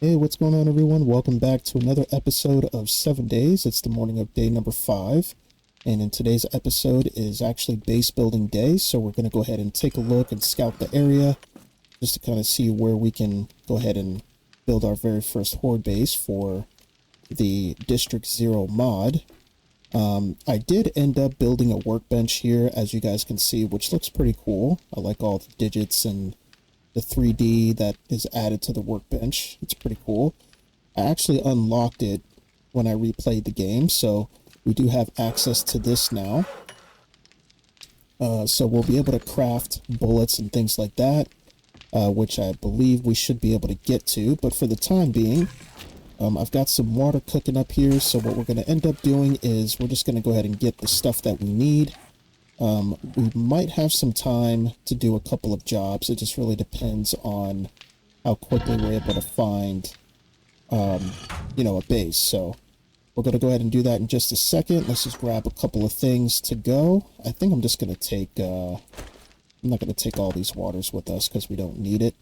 Hey, what's going on, everyone? Welcome back to another episode of 7 Days. It's the morning of day number 5. And in today's episode is actually base building day. So we're going to go ahead and take a look and scout the area just to kind of see where we can go ahead and build our very first Horde base for the District 0 mod. I did end up building a workbench here, as you guys can see, which looks pretty cool. I like all the digits and the 3D that is added to the workbench. It's pretty cool. I actually unlocked it when I replayed the game, so we do have access to this now. So we'll be able to craft bullets and things like that, which I believe we should be able to get to. But for the time being, I've got some water cooking up here, so what we're going to end up doing is we're just going to go ahead and get the stuff that we need. We might have some time to do a couple of jobs. It just really depends on how quickly we're able to find, a base. So we're going to go ahead and do that in just a second. Let's just grab a couple of things to go. I think I'm just going to take, I'm not going to take all these waters with us because we don't need it.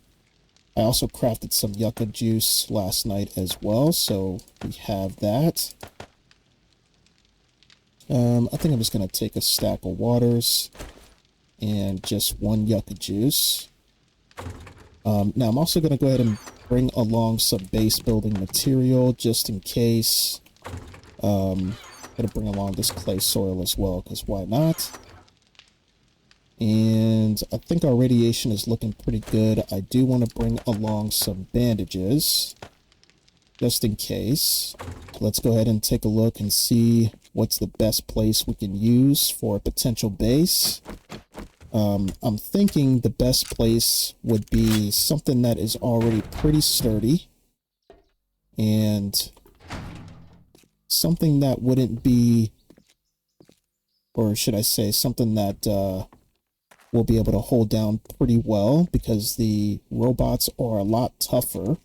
I also crafted some yucca juice last night as well, so we have that. I think I'm just going to take a stack of waters and just one yucca juice. Now I'm also going to go ahead and bring along some base building material just in case. I'm going to bring along this clay soil as well, because why not? And I think our radiation is looking pretty good. I do want to bring along some bandages just in case. Let's go ahead and take a look and see what's the best place we can use for a potential base. I'm thinking the best place would be something that is already pretty sturdy and something that wouldn't be, or should I say, something that we'll be able to hold down pretty well, because the robots are a lot tougher.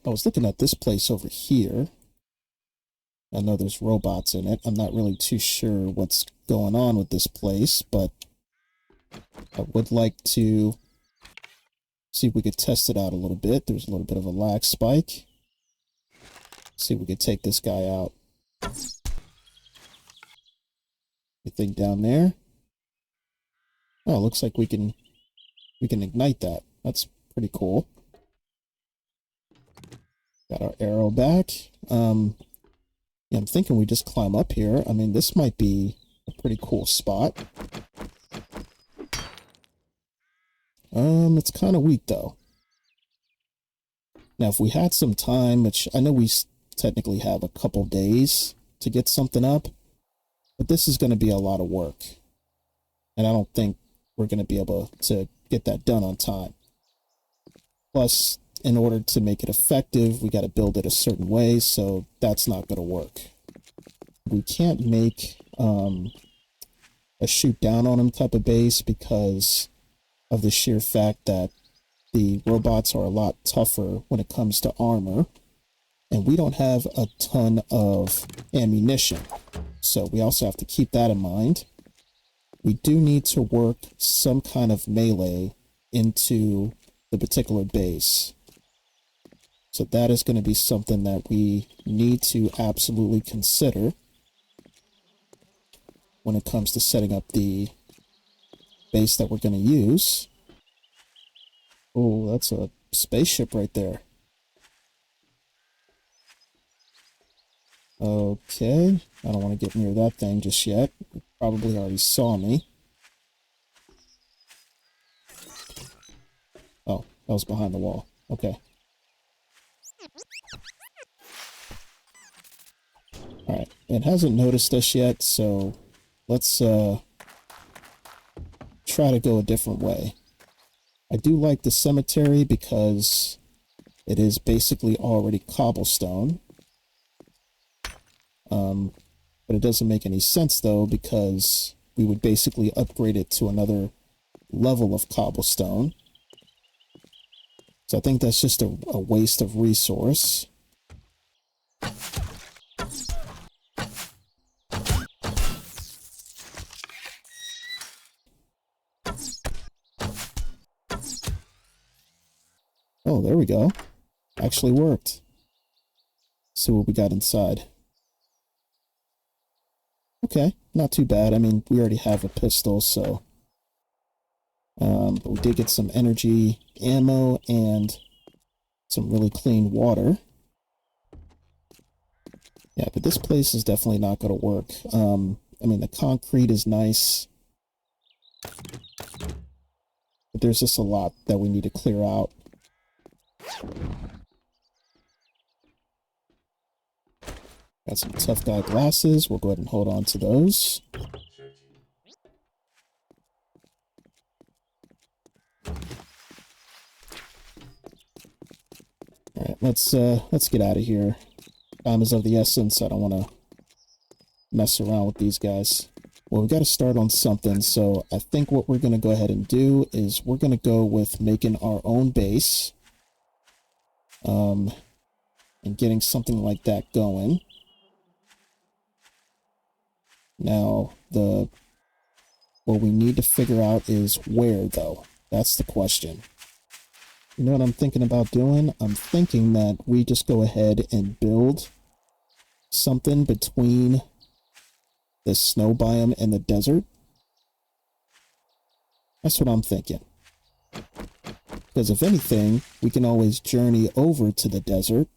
I was looking at this place over here. I know there's robots in it. I'm not really too sure what's going on with this place, but I would like to see if we could test it out a little bit. There's a little bit of a lag spike. See if we could take this guy out. Anything down there? Oh, looks like we can ignite that. That's pretty cool. Got our arrow back. Yeah, I'm thinking we just climb up here. I mean, this might be a pretty cool spot. It's kind of weak though. Now, if we had some time, which I know we technically have a couple days to get something up, but this is going to be a lot of work. And I don't think we're going to be able to get that done on time. Plus, in order to make it effective, we got to build it a certain way, so that's not going to work. We can't make a shoot down on them type of base because of the sheer fact that the robots are a lot tougher when it comes to armor, and we don't have a ton of ammunition, so we also have to keep that in mind. We do need to work some kind of melee into the particular base. So that is going to be something that we need to absolutely consider when it comes to setting up the base that we're going to use. Oh, that's a spaceship right there. Okay, I don't want to get near that thing just yet. It probably already saw me. Oh, that was behind the wall. Okay. Alright, it hasn't noticed us yet, so let's try to go a different way. I do like the cemetery because it is basically already cobblestone. But it doesn't make any sense though, because we would basically upgrade it to another level of cobblestone. So I think that's just a waste of resource. Oh, there we go. Actually worked. See what we got inside. Okay, not too bad. I mean, we already have a pistol, so... but we did get some energy, ammo, and some really clean water. Yeah, but this place is definitely not going to work. I mean, the concrete is nice. But there's just a lot that we need to clear out. Got some tough guy glasses. We'll go ahead and hold on to those. Alright, let's get out of here. Time is of the essence. I don't want to mess around with these guys. Well, we've got to start on something, so I think what we're going to go ahead and do is we're going to go with making our own base. And getting something like that going. Now, what we need to figure out is where, though. That's the question. You know what I'm thinking about doing? I'm thinking that we just go ahead and build something between the snow biome and the desert. That's what I'm thinking. Because if anything, we can always journey over to the desert,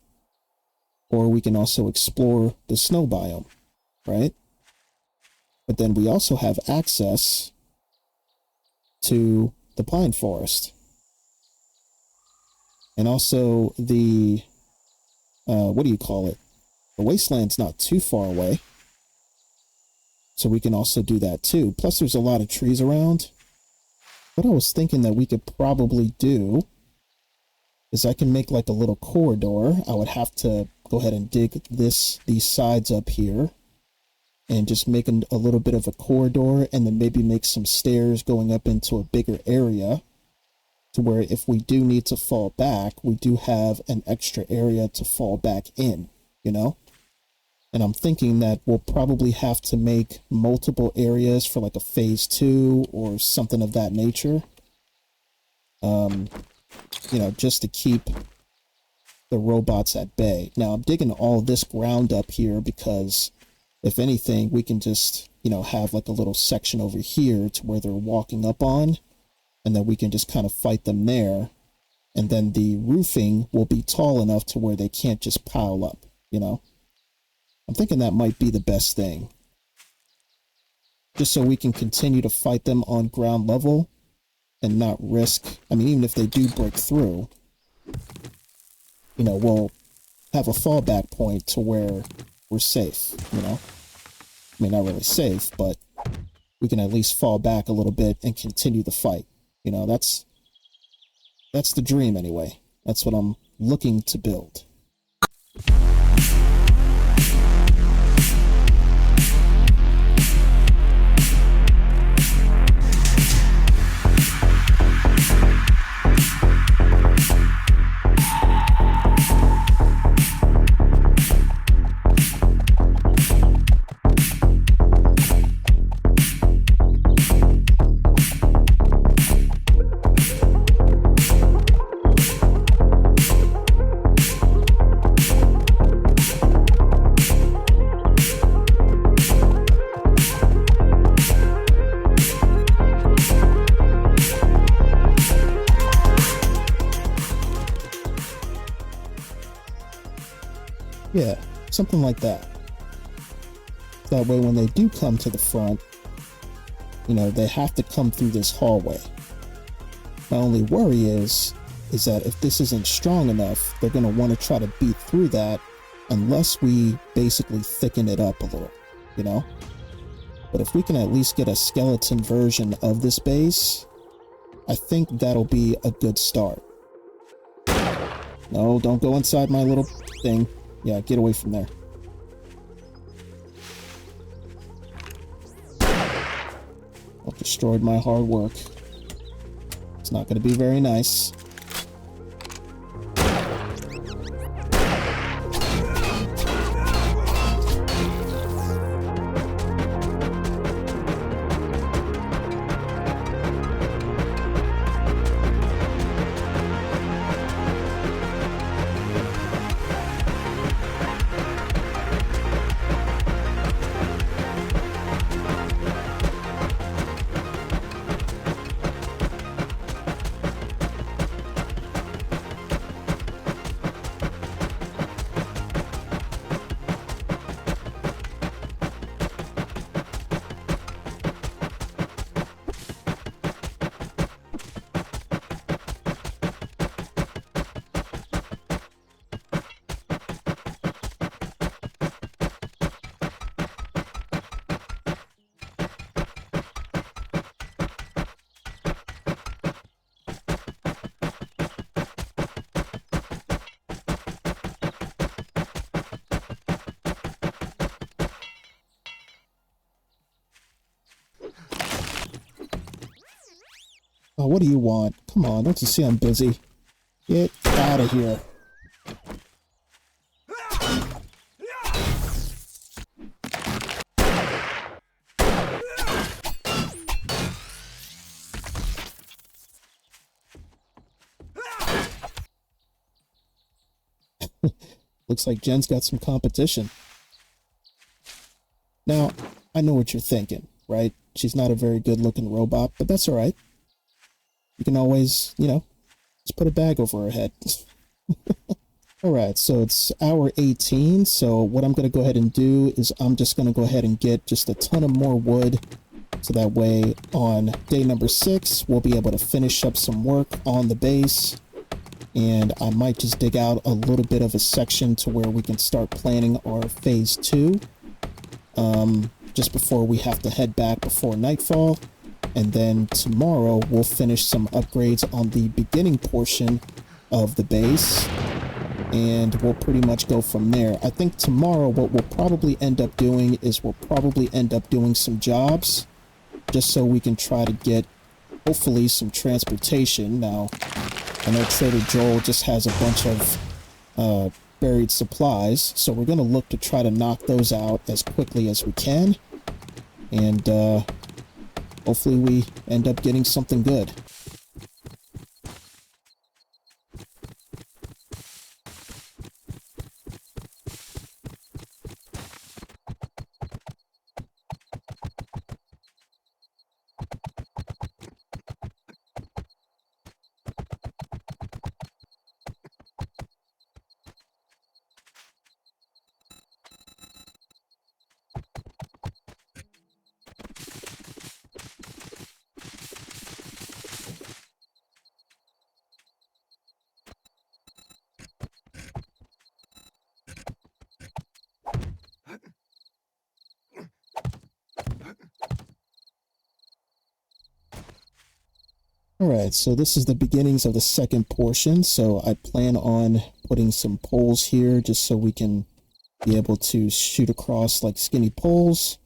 or we can also explore the snow biome, right? But then we also have access to the pine forest. And also the, what do you call it? The wasteland's not too far away. So we can also do that too. Plus there's a lot of trees around. What I was thinking that we could probably do is I can make like a little corridor. I would have to go ahead and dig these sides up here and just make a little bit of a corridor, and then maybe make some stairs going up into a bigger area to where if we do need to fall back, we do have an extra area to fall back in, you know? And I'm thinking that we'll probably have to make multiple areas for like a phase 2 or something of that nature. You know, just to keep the robots at bay. Now, I'm digging all this ground up here because if anything, we can just, you know, have like a little section over here to where they're walking up on, and then we can just kind of fight them there. And then the roofing will be tall enough to where they can't just pile up, you know? I'm thinking that might be the best thing. Just so we can continue to fight them on ground level and not risk, I mean, even if they do break through, you know, we'll have a fallback point to where we're safe, you know? I mean, not really safe, but we can at least fall back a little bit and continue the fight. You know, that's the dream anyway. That's what I'm looking to build. Yeah, something like that. That way when they do come to the front, you know, they have to come through this hallway. My only worry is that if this isn't strong enough, they're going to want to try to beat through that unless we basically thicken it up a little, you know? But if we can at least get a skeleton version of this base, I think that'll be a good start. No, don't go inside my little thing. Yeah, get away from there. Well, destroyed my hard work. It's not going to be very nice. what do you want? Come on, don't you see I'm busy? Get out of here. Looks like Jen's got some competition. Now, I know what you're thinking, right? She's not a very good-looking robot, but that's all right. You can always, you know, just put a bag over her head. All right, so it's hour 18, so what I'm going to go ahead and do is I'm just going to go ahead and get just a ton of more wood, so that way on day number 6, we'll be able to finish up some work on the base. And I might just dig out a little bit of a section to where we can start planning our phase 2. Just before we have to head back before nightfall. And then tomorrow we'll finish some upgrades on the beginning portion of the base. And we'll pretty much go from there. I think tomorrow what we'll probably end up doing is we'll probably end up doing some jobs. Just so we can try to get, hopefully, some transportation. Now, I know Trader Joel just has a bunch of buried supplies, so we're going to look to try to knock those out as quickly as we can. And hopefully we end up getting something good. Alright, so this is the beginnings of the second portion, so I plan on putting some poles here just so we can be able to shoot across like skinny poles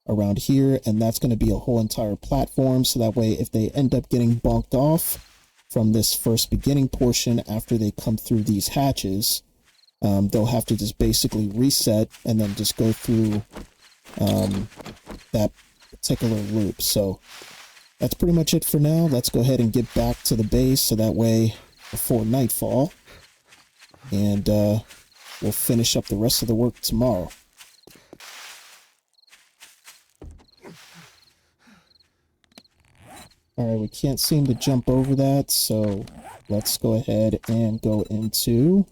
around here, and that's going to be a whole entire platform, so that way if they end up getting bonked off from this first beginning portion after they come through these hatches, they'll have to just basically reset and then just go through that particular loop. So that's pretty much it for now. Let's go ahead and get back to the base so that way before nightfall. And we'll finish up the rest of the work tomorrow. Alright, we can't seem to jump over that, so let's go ahead and go into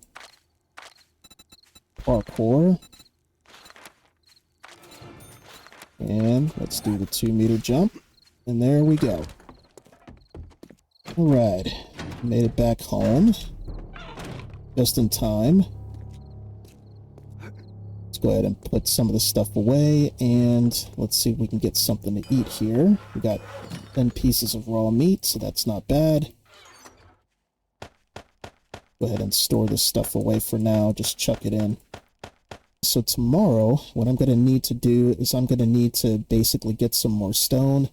parkour. And let's do the 2-meter jump. And there we go. Alright, made it back home. Just in time. Let's go ahead and put some of the stuff away, and let's see if we can get something to eat here. We got 10 pieces of raw meat, so that's not bad. Go ahead and store this stuff away for now, just chuck it in. So tomorrow, what I'm going to need to do is I'm going to need to basically get some more stone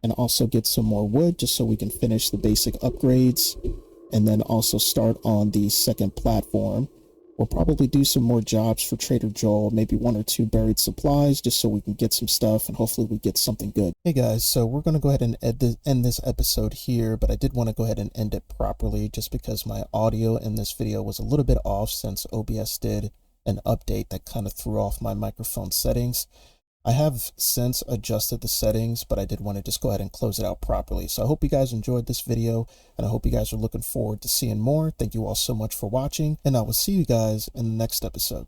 and also get some more wood just so we can finish the basic upgrades and then also start on the second platform. We'll probably do some more jobs for Trader Joel, maybe 1 or 2 buried supplies just so we can get some stuff and hopefully we get something good. Hey guys, so we're going to go ahead and end this episode here, but I did want to go ahead and end it properly just because my audio in this video was a little bit off since OBS did an update that kind of threw off my microphone settings. I have since adjusted the settings, but I did want to just go ahead and close it out properly. So I hope you guys enjoyed this video, and I hope you guys are looking forward to seeing more. Thank you all so much for watching, and I will see you guys in the next episode.